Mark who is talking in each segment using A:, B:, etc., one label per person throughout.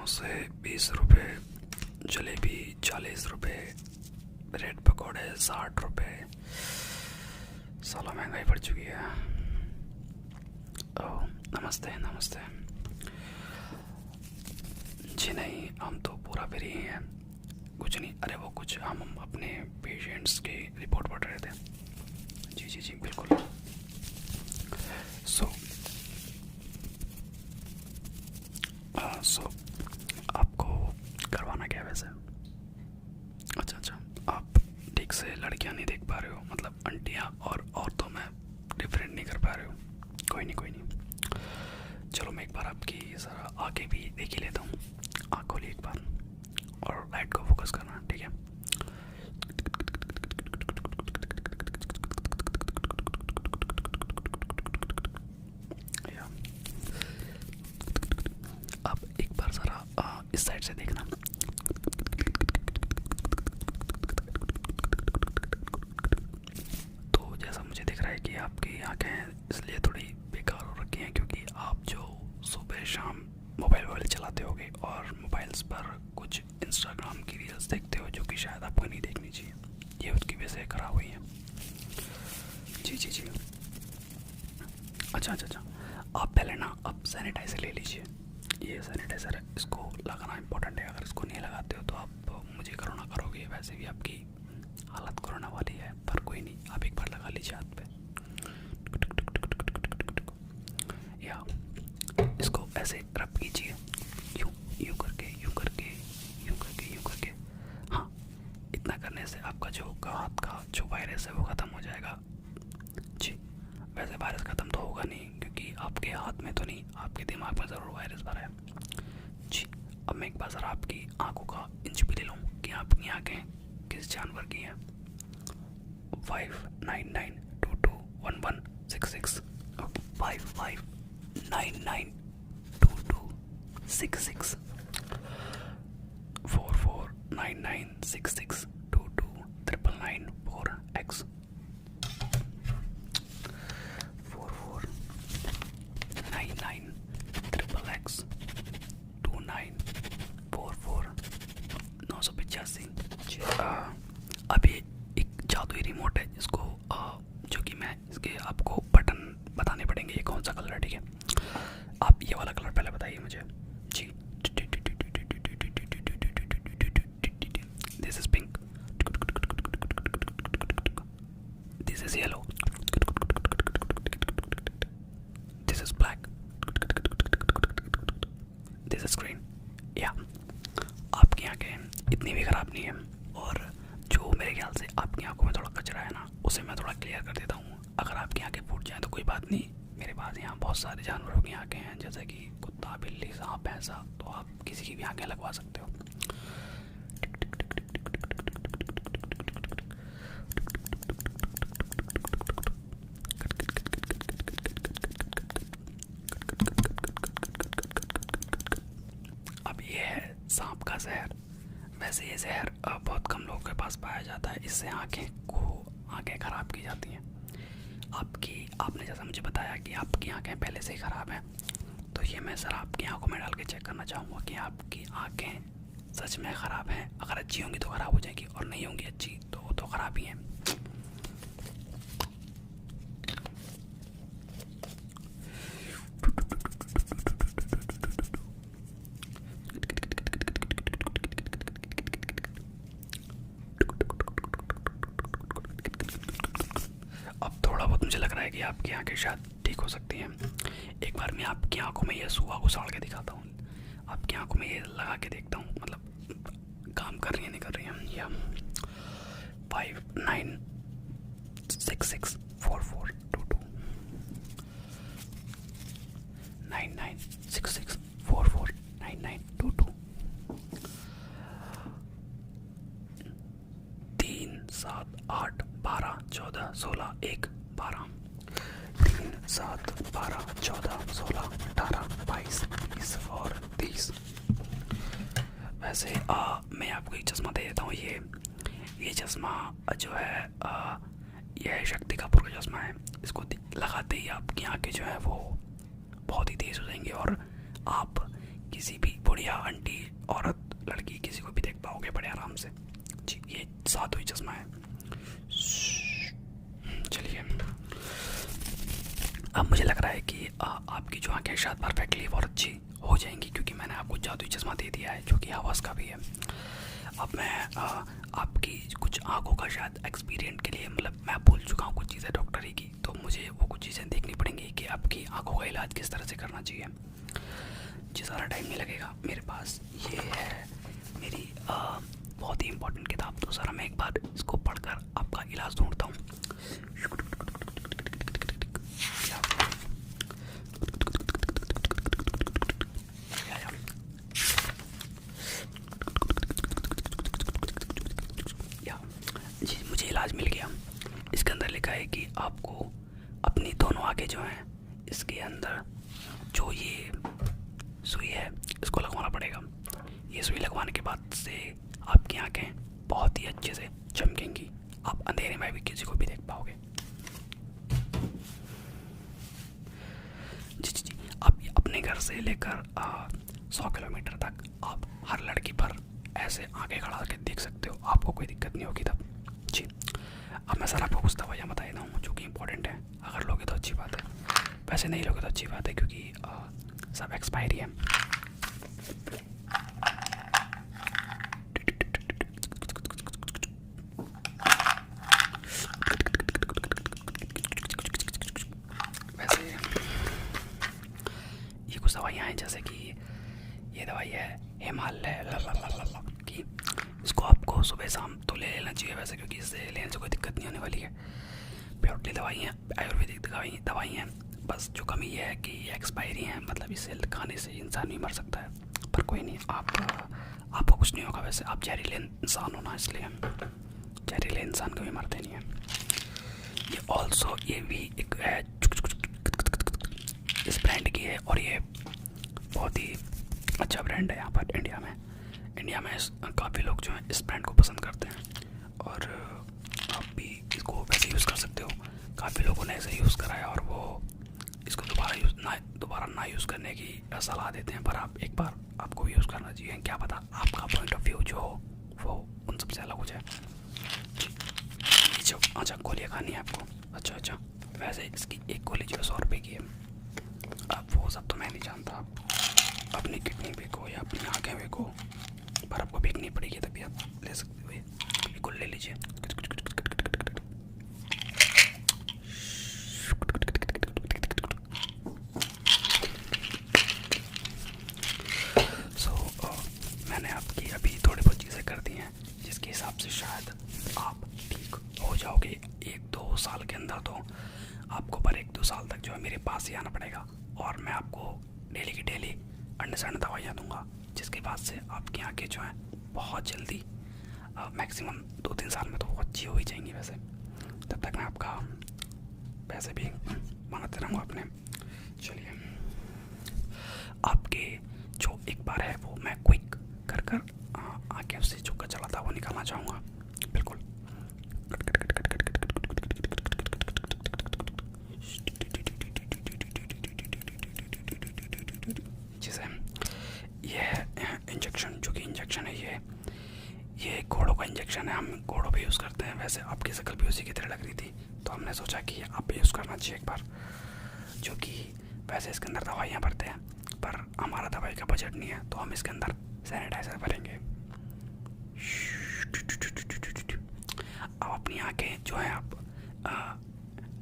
A: समोसे 20 रुपये, जलेबी 40 रुपये, ब्रेड पकौड़े 60 रुपये। साला महंगाई बढ़ चुकी है। ओह नमस्ते नमस्ते। जी नहीं, हम तो पूरा फ्री हैं, कुछ नहीं। अरे वो कुछ हम अपने पेशेंट्स की रिपोर्ट पढ़ रहे थे। जी जी जी बिल्कुल। सो आपको करवाना क्या है वैसे? अच्छा अच्छा, आप ठीक से लड़कियां नहीं देख पा रहे हो, मतलब आंटियां और औरतों में डिफरेंट नहीं कर पा रहे हो। कोई नहीं कोई नहीं, चलो मैं एक बार आपकी ज़रा आगे भी देख ही लेता हूँ। आँख खोलिए एक बार और लाइट को फोकस करना, ठीक है? या अब एक बार ज़रा इस साइड से देखना। तो जैसा मुझे दिख रहा है कि आपकी आँखें इसलिए थोड़ी बेकार हो रखी हैं क्योंकि आप जो सुबह शाम मोबाइल चलाते होगे और मोबाइल्स पर कुछ इंस्टाग्राम की रील्स देखते हो जो कि शायद आपको नहीं देखनी चाहिए, ये उसकी वजह से ख़राब हुई है। जी जी जी। अच्छा अच्छा अच्छा, आप पहले ना अब सैनिटाइज़र ले लीजिए। ये सैनिटाइज़र है, इसको लगाना इंपॉर्टेंट है। अगर इसको नहीं लगाते हो तो आप मुझे कोरोना करोगे। वैसे भी आपकी हालत कोरोना वाली है, पर कोई नहीं, आप एक बार लगा लीजिए हाथ पे। या इसको ऐसे रब कीजिए, यूं यूं करके यूं करके यूं करके यूं करके। हाँ, इतना करने से आपका जो हाथ का जो वायरस है वो ख़त्म हो जाएगा। जी, वैसे वायरस ख़त्म तो होगा नहीं क्योंकि आपके हाथ में तो नहीं, आपके दिमाग में ज़रूर वायरस भरा है। जी, अब मैं एक बार ज़रा आपकी आंखों का इंच भी ले लूँ कि आपकी आँखें किस जानवर की हैं। 5992211166 55992266 449966229994x 4499XX 2944 985। अभी एक जादुई रिमोट है इसको जो कि मैं इसके आपको बटन बताने पड़ेंगे ये कौन सा कलर है, ठीक है? आप ये वाला कलर पहले बताइए मुझे। जी, this is pink, this is yellow, this is black, this is green. या आपकी आंखें इतनी भी ख़राब नहीं है, और जो मेरे ख्याल से आपकी आंखों में थोड़ा कचरा है ना, उसे मैं थोड़ा क्लियर कर देता हूँ। अगर आपकी आंखें फूट जाएँ तो कोई बात नहीं, मेरे पास यहाँ बहुत सारे जानवरों की आंखें हैं, जैसे कि कुत्ता, बिल्ली, सांप, भैंसा, तो आप किसी की भी आंखें लगवा सकते हो। अब ये है सांप का जहर। वैसे ये जहर बहुत कम लोगों के पास पाया जाता है, इससे आंखें ख़राब की जाती हैं। आपने जैसा मुझे बताया कि आपकी आंखें पहले से ही ख़राब हैं, तो ये मैं ज़रा आपकी आंखों में डाल के चेक करना चाहूँगा कि आपकी आंखें सच में ख़राब हैं। अगर अच्छी होंगी तो ख़राब हो जाएगी, और नहीं होंगी अच्छी तो वो तो ख़राब ही हैं। अब थोड़ा बहुत मुझे लग रहा है कि आपकी आंखें शायद ठीक हो सकती हैं। एक बार मैं आपकी आंखों में ये सुआ घुसाड़ के दिखाता हूँ, आपकी आंखों में ये लगा के देखता हूँ, मतलब काम कर रही है नहीं कर रही है। या 59664422 9966449922 3 7 8 12 14 16 1 12 3 7 12 14 16 18 22 20 और 30। वैसे मैं आपको एक चश्मा दे देता हूँ। ये चश्मा जो है यह शक्ति कपूर का चश्मा है। इसको लगाते ही आपकी आंखें जो है वो बहुत ही तेज़ हो जाएंगी और आप किसी भी बुढ़िया आंटी औरत लड़की किसी को भी देख पाओगे बड़े आराम से जी। ये सातों ही चश्मा है। चलिए अब मुझे लग रहा है कि आपकी जो आंखें शायद परफेक्टली और अच्छी हो जाएंगी, क्योंकि मैंने आपको जादुई चश्मा दे दिया है जो कि हवास का भी है। अब मैं आपकी कुछ आंखों का शायद एक्सपीरियंस के लिए, मतलब मैं भूल चुका हूँ कुछ चीज़ें डॉक्टरी की, तो मुझे वो कुछ चीज़ें देखनी पड़ेंगी कि आपकी आंखों का इलाज किस तरह से करना चाहिए। जी सारा टाइम नहीं लगेगा मेरे पास। ये है मेरी बहुत ही इंपॉर्टेंट किताब, तो सर मैं एक बार इसको पढ़कर आपका इलाज ढूंढता हूँ। जी मुझे इलाज मिल गया। इसके अंदर लिखा है कि आपको अपनी दोनों आंखें जो हैं इसके अंदर जो ये सुई है इसको लगवाना पड़ेगा। ये सुई लगवाने के बाद से आपकी आंखें बहुत ही अच्छे से चमकेंगी, आप अंधेरे में भी किसी को भी देख पाओगे। जी जी जी। आप अपने घर से लेकर 100 किलोमीटर तक आप हर लड़की पर ऐसे आंखें खड़ा करके देख सकते हो, आपको कोई दिक्कत नहीं होगी तब जी। अब मैं सर आपको कुछ दवाइयाँ बता देता हूँ जो कि इंपॉर्टेंट है। अगर लोगे तो अच्छी बात है, वैसे नहीं लोगे तो अच्छी बात है, क्योंकि सब एक्सपायरी है। वैसे ये कुछ दवाइयाँ हैं, जैसे कि ये दवाई है हिमालय की, इसको आपको सुबह शाम तो ले लेना चाहिए वैसे, क्योंकि इससे लेने से कोई दिक्कत नहीं होने वाली है। प्योरली दवाई हैं, आयुर्वेदिक दवाई हैं, बस जो कमी ये है कि ये एक्सपायरी हैं, मतलब इसे खाने से इंसान भी मर सकता है। पर कोई नहीं, आपको कुछ नहीं होगा। वैसे आप जहरीले इंसान हो ना, इसलिए जहरीले इंसान कभी मरते नहीं हैं। ये ऑल्सो ये भी एक है, इस ब्रांड की है, और ये बहुत ही अच्छा ब्रांड है यहाँ पर इंडिया में। काफ़ी लोग जो हैं इस ब्रांड को पसंद करते हैं, और आप भी इसको वैसे यूज़ कर सकते हो। काफ़ी लोगों ने ऐसे यूज़ करा है और वो इसको दोबारा ना यूज़ करने की सलाह देते हैं, पर आप एक बार आपको भी यूज़ करना चाहिए। क्या पता आपका पॉइंट ऑफ व्यू जो हो वो उन सबसे अलग हो जाए। जो अच्छा गोलियाँ खानी है आपको, अच्छा वैसे इसकी एक गोली जो है 100 रुपये की है। अब वो सब तो मैं नहीं जानता, अपनी किडनी बेको या अपनी आँखें बेको, पर आपको बेचनी पड़ेगी तभी आप ले सकते हो। बिल्कुल ले लीजिए। मैंने आपकी अभी थोड़ी बहुत चीज़ें कर दी हैं, जिसके हिसाब से शायद आप ठीक हो जाओगे 1-2 साल के अंदर। तो आपको पर 1-2 साल तक जो है मेरे पास ही आना पड़ेगा, और मैं आपको डेली की डेली अंडरस्टैंड दवाइयाँ दूंगा, जिसके बाद से आपकी आंखें जो हैं बहुत जल्दी मैक्सिमम 2-3 साल में तो अच्छी हो ही जाएंगी। वैसे तब तक मैं आपका पैसे भी मांगते रहूँगा अपने। चलिए आपके जो एक बार है वो मैं क्विक कर आंखें से जो कचरा था वो निकालना चाहूँगा। बिल्कुल जैसे ये इंजेक्शन, जो कि इंजेक्शन है ये घोड़ों का इंजेक्शन है, हम घोड़ों पे यूज़ करते हैं। वैसे आपकी शक्ल भी उसी की तरह लग रही थी, तो हमने सोचा कि आप यूज़ करना चाहिए एक बार, जो कि वैसे इसके अंदर दवाइयाँ भरते हैं, पर हमारा दवाई का बजट नहीं है, तो हम इसके अंदर सैनिटाइज़र भरेंगे। अब अपनी आँखें जो है आप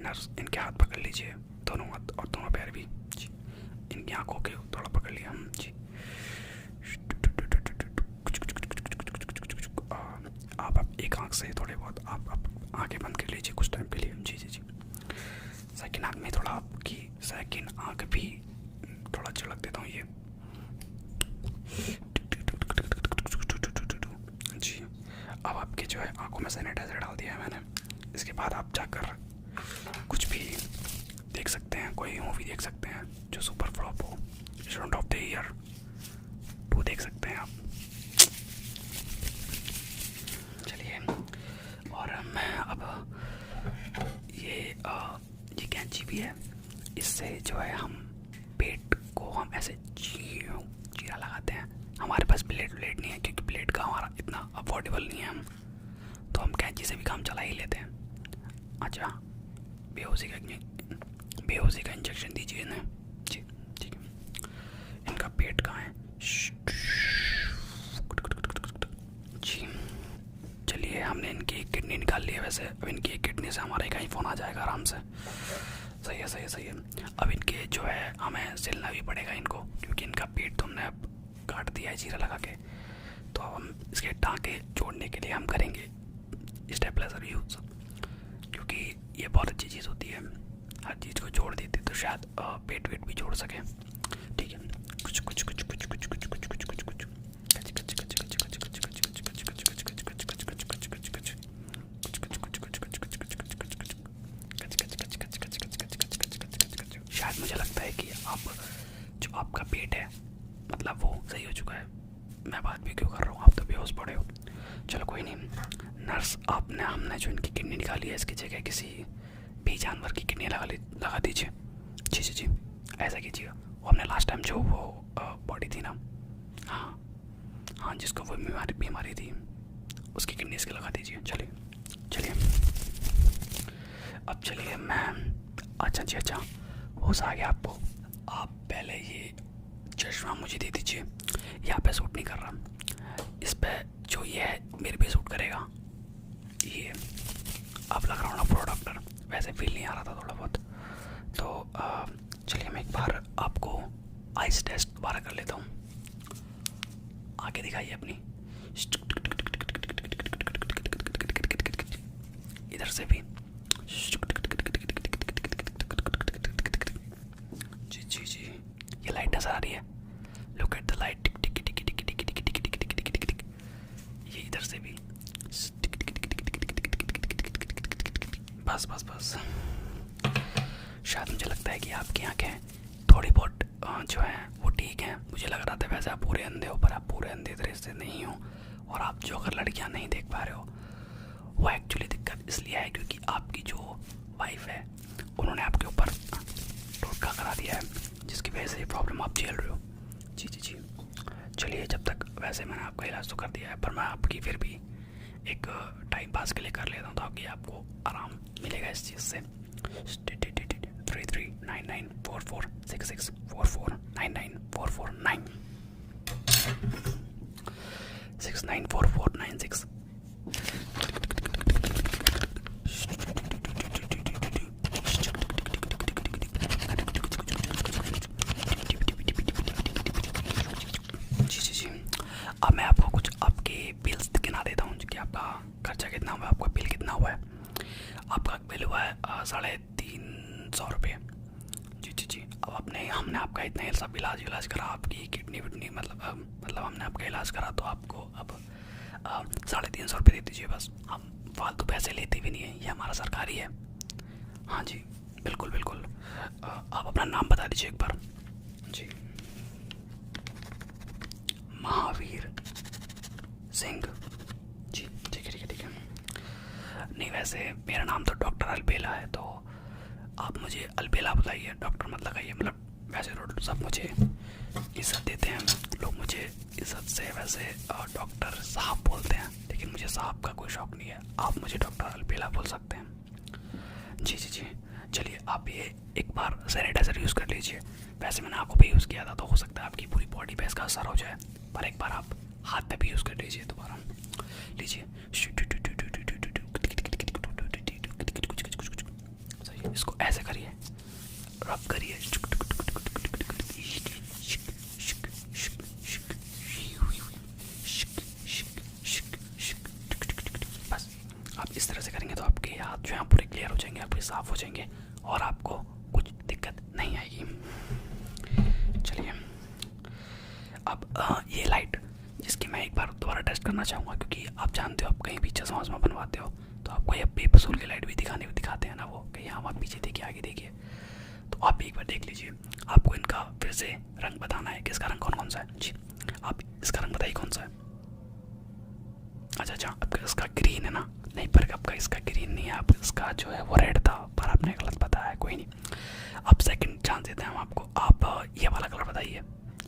A: नर्स इनके हाथ पकड़ लीजिए, दोनों हाथ और दोनों पैर भी जी, इनकी आँखों के थोड़ा पकड़ लिया हम जी। आप एक आँख से थोड़े बहुत आप आँखें बंद कर लीजिए कुछ टाइम के लिए जी जी जी। सेकंड आँख में थोड़ा आपकी सेकंड आँख भी थोड़ा झलक देता हूँ ये जी। अब आपके जो है आँखों में सैनिटाइजर डाल दिया है मैंने। इसके बाद आप जाकर कुछ भी देख सकते हैं, कोई मूवी देख सकते हैं जो सुपर फ्लॉप हो, स्टूडेंट ऑफ द ईयर 2 देख सकते हैं आप। चलिए, और मैं अब ये कैंची भी है, इससे जो है हम पेट को हम ऐसे चीरा हमारे पास प्लेट व्लेट नहीं है, क्योंकि प्लेट का हमारा इतना अफोर्डेबल नहीं है हम, तो हम कैंची से भी काम चला ही लेते हैं। अच्छा, बेहोशी का इंजेक्शन दीजिए इन्हें जी। ठीक है, इनका पेट कहाँ है जी। चलिए, हमने इनकी एक किडनी निकाल ली है। वैसे अब इनकी एक किडनी से हमारा एक आईफोन आ जाएगा आराम से। सही है, सही है, सही है। अब इनके जो है हमें सिलना भी पड़ेगा इनको, क्योंकि इनका पेट तो हमने अब काट दिया है जीरा लगा के। तो अब हम इसके टाँके जोड़ने के लिए हम करेंगे स्टेबलाइजर यूज़, क्योंकि ये बहुत अच्छी चीज़ होती है। हर चीज़ को जोड़ देती तो शायद पेट वेट भी जोड़ सके। ठीक है, कुछ कुछ कुछ कुछ कुछ कुछ कुछ कुछ कुछ कुछ शायद मुझे लगता है कि आप जो आपका पेट है मतलब वो सही हो चुका है। मैं बात भी क्यों कर रहा हूँ, आप तो बेहोश पड़े हो। चलो कोई नहीं, नर्स हमने जो इनकी किडनी निकाली है इसकी जगह किसी भी जानवर की किडनी लगा दीजिए। जी जी जी, ऐसा कीजिए। वो हमने लास्ट टाइम जो वो बॉडी थी ना, हाँ हाँ, जिसको वो बीमारी थी उसकी किडनी इसके लगा दीजिए। चलिए चलिए, अब चलिए मैं, अच्छा जी, अच्छा होश आ गया आपको। आप पहले ये चश्मा मुझे दे दीजिए, यहाँ पे सूट नहीं कर रहा। इस पे जो ये है मेरे पे सूट करेगा। ये अब लग रहा हूँ ना प्रो डॉक्टर, वैसे फील नहीं आ रहा था थोड़ा बहुत। तो चलिए मैं एक बार आपको आइस टेस्ट दोबारा कर लेता हूँ। आगे दिखाइए अपनी, इधर से भी। जी जी जी, ये लाइट नजर आ रही है। Look at the light. ये इधर से भी। बस बस बस। शायद मुझे लगता है कि आपकी आंखें थोड़ी बहुत जो है वो ठीक हैं। मुझे लग रहा था वैसे आप पूरे अंधे हो, पर आप पूरे अंधे तरह से नहीं हो। और आप जो अगर लड़कियां नहीं देख पा रहे हो, वो एक्चुअली दिक्कत इसलिए है क्योंकि आपकी जो वाइफ है उन्होंने आपके ऊपर टोटका करा दिया है, जिसकी वजह से ये प्रॉब्लम आप झेल रहे हो। जी जी जी, चलिए जब तक, वैसे मैंने आपका इलाज तो कर दिया है, पर मैं आपकी फिर भी एक टाइम पास के लिए कर लेता हूँ, ताकि आपको आराम मिलेगा इस चीज़ से। 339944664499 694496। जी जी जी, अब मैं आपको कुछ आपके बिल्स गिना देता हूँ कि आपका खर्चा कितना हुआ है, आपका बिल कितना हुआ है। आपका बिल हुआ है 350 रुपये। जी जी जी, अब हमने आपका इतना ही सब इलाज करा, आपकी किडनी विडनी मतलब हमने आपका इलाज करा, तो आपको अब 350 रुपये दे दीजिए बस। हम फालतू पैसे लेते भी नहीं हैं, ये हमारा सरकारी है। हाँ जी, बिल्कुल बिल्कुल। आप अपना नाम बता दीजिए एक बार। जी, महावीर सिंह जी। ठीक है ठीक है ठीक है। नहीं, वैसे मेरा नाम तो डॉक्टर अलबेला है, तो आप मुझे अलबेला बुलाइए, डॉक्टर मत लगाइए। मतलब वैसे तो सब मुझे इज्जत देते हैं, लोग मुझे इज्जत से वैसे डॉक्टर साहब बोलते हैं, लेकिन मुझे साहब का कोई शौक नहीं है। आप मुझे डॉक्टर अलबेला बोल सकते हैं। जी जी जी, चलिए आप ये एक बार सैनिटाइजर यूज़ कर लीजिए। वैसे मैंने आंखों पे यूज़ किया था, तो हो सकता है आपकी पूरी बॉडी पे इसका असर हो जाए, पर एक बार आप हाथ पे भी यूज़ कर लीजिए दोबारा। लीजिए, सही, इसको ऐसे करिए, रब करिए। बस आप इस तरह से करेंगे तो आपके हाथ जो है पूरे क्लियर हो जाएंगे, आपके साफ हो जाएंगे, और आपको कुछ दिक्कत नहीं आएगी। चलिए, अब ये लाइट जिसकी मैं एक बार दोबारा टेस्ट करना चाहूँगा, क्योंकि आप जानते हो आप कहीं भी चश्मा वश्मा बनवाते हो तो आपको ये बेफसूल की लाइट भी दिखाते हैं ना, वो कहीं हम आप पीछे देखिए आगे देखिए, तो आप भी एक बार देख लीजिए। आपको इनका फिर से रंग बताना है कि इसका रंग कौन कौन सा है। जी, आप इसका रंग बताइए कौन सा है। अच्छा अच्छा, आपका इसका ग्रीन है ना? नहीं, पर आपका इसका ग्रीन नहीं है, आप इसका जो है वो रेड था, पर आपने गलत बताया, कोई नहीं। अब सेकंड चांस देते हैं हम आपको। आप ये वाला कलर बताइए,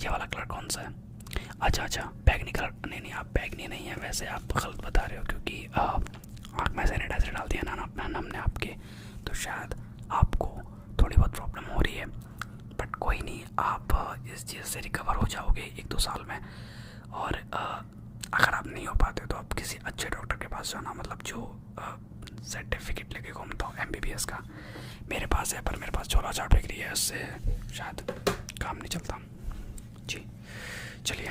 A: ये वाला कलर कौन सा है? अच्छा अच्छा, बैग निकल, नहीं नहीं आप बैग नहीं है, वैसे आप गलत बता रहे हो क्योंकि आँख में सैनिटाइजर डाल दिया ना हमने आपके, तो शायद आपको थोड़ी बहुत प्रॉब्लम हो रही है, बट कोई नहीं, आप इस चीज़ से रिकवर हो जाओगे 1-2 साल में। और अगर आप नहीं हो पाते तो आप किसी अच्छे डॉक्टर के पास जाना, मतलब जो सर्टिफिकेट लेके घूमता हो MBBS का, मेरे पास है पर मेरे पास 14 डिग्री है, उससे शायद काम नहीं चलता जी। चलिए,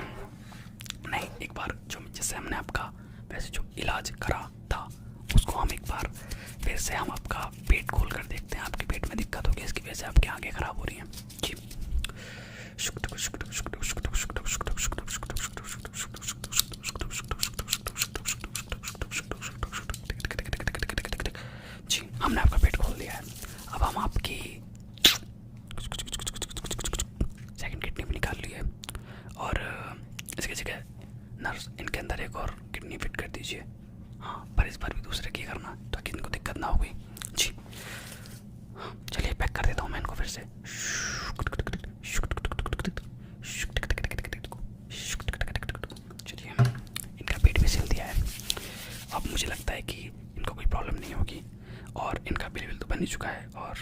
A: नहीं एक बार जो जिससे हमने आपका वैसे जो इलाज करा था उसको हम एक बार फिर से हम आपका पेट खोल कर देखते हैं, आपके पेट में दिक्कत होगी इसकी वजह से आपकी आंखें खराब हो रही हैं जी। जी हमने आपका पेट खोल दिया है, अब हम आपकी सेकंड किडनी भी निकाल ली है और इसकी जगह नर्स इनके अंदर एक और किडनी फिट कर दीजिए। हाँ, पर इस बार भी दूसरे की करना ताकि इनको दिक्कत ना होगी जी। हाँ, चलिए पैक कर देता हूँ मैं इनको फिर से। चलिए, इनका पेट भी सिल दिया है, अब मुझे लगता है कि इनको कोई प्रॉब्लम नहीं होगी और इनका बिल तो बन ही चुका है। और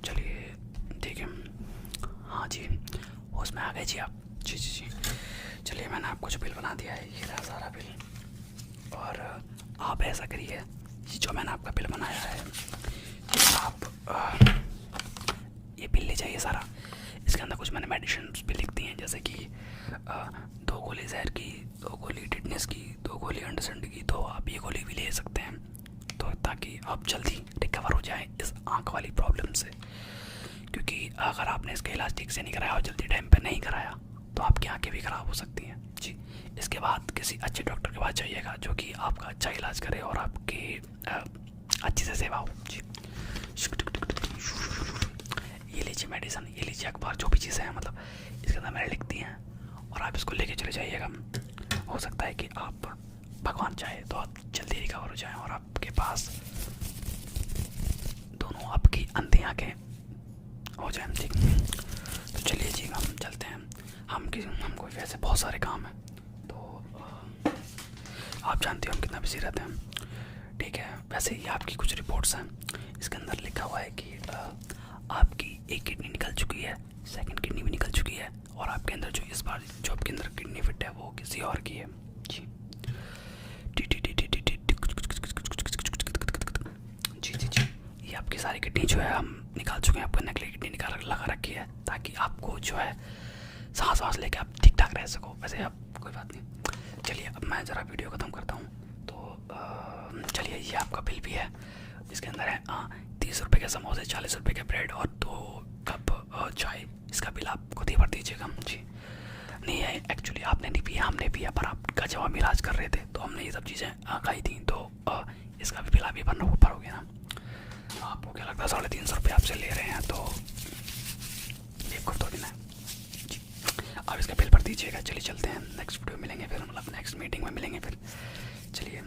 A: चलिए ठीक है, हाँ जी होश में आ गए जी आप, जी जी जी। चलिए मैंने आपको जो बिल बना दिया है ये रहा सारा बिल, और आप ऐसा करिए, ये जो मैंने आपका बिल बनाया है आप ये बिल ले जाइए सारा, इसके अंदर कुछ मैंने मेडिसिन भी लिख दी हैं, जैसे कि 2 गोली जहर की, 2 गोली टिटनेस की, 2 गोली अंडरस्टैंड की, तो आप ये गोली भी ले सकते हैं, तो ताकि आप जल्दी रिकवर हो जाएं इस आँख वाली प्रॉब्लम से, क्योंकि अगर आपने इसका इलाज ठीक से नहीं कराया और जल्दी टाइम पर नहीं कराया तो आपकी आंखें भी ख़राब हो सकती हैं जी। इसके बाद किसी अच्छे डॉक्टर के पास जाइएगा जो कि आपका अच्छा इलाज करे और आपकी अच्छी से सेवा हो जी। ये लीजिए मेडिसिन, ये लीजिए अखबार, जो भी चीज़ें हैं मतलब इसके अंदर मैंने लिख दी हैं, और आप इसको लेके चले जाइएगा। हो सकता है कि आप भगवान चाहे तो आप जल्दी रिकवर हो जाएं और आपके पास दोनों आपकी अंधी आँखें हो जाए ठीक। तो चलिए जी हम चलते हैं, हमको वैसे बहुत सारे काम हैं, तो आप जानते हो हम कितना बिजी रहते हैं ठीक है। वैसे ये आपकी कुछ रिपोर्ट्स हैं, इसके अंदर लिखा हुआ है कि आपकी एक किडनी निकल चुकी है, सेकंड किडनी भी निकल चुकी है, और आपके अंदर जो इस बार जो आपके अंदर किडनी फिट है वो किसी और की है जी। जी जी जी, ये आपकी सारी किडनी जो है हम निकाल चुके हैं, आपको नकली किडनी निकाल लगा रखी है ताकि आपको जो है सांस वास लेके आप ठीक ठाक रह सको। वैसे आप कोई बात नहीं, चलिए अब मैं ज़रा वीडियो ख़त्म करता हूँ। तो चलिए ये आपका बिल भी है, इसके अंदर है 30 रुपये के समोसे, 40 रुपये के ब्रेड और 2 कप चाय, इसका बिल आप खुद ही भर दीजिएगा जी। नहीं है एक्चुअली आपने नहीं पिया, हमने पिया, पर आपका जब हम इलाज कर रहे थे तो हमने ये सब चीज़ें खाई थी, तो इसका भी बिल आप ही भरोगे ना। आपको क्या लगता है 350 रुपये आपसे ले रहे हैं तो एक थोड़ी ना जी, आप इसका बिल भर दीजिएगा। चलिए चलते हैं, नेक्स्ट वीडियो मिलेंगे फिर, मतलब नेक्स्ट मीटिंग में मिलेंगे फिर, चलिए।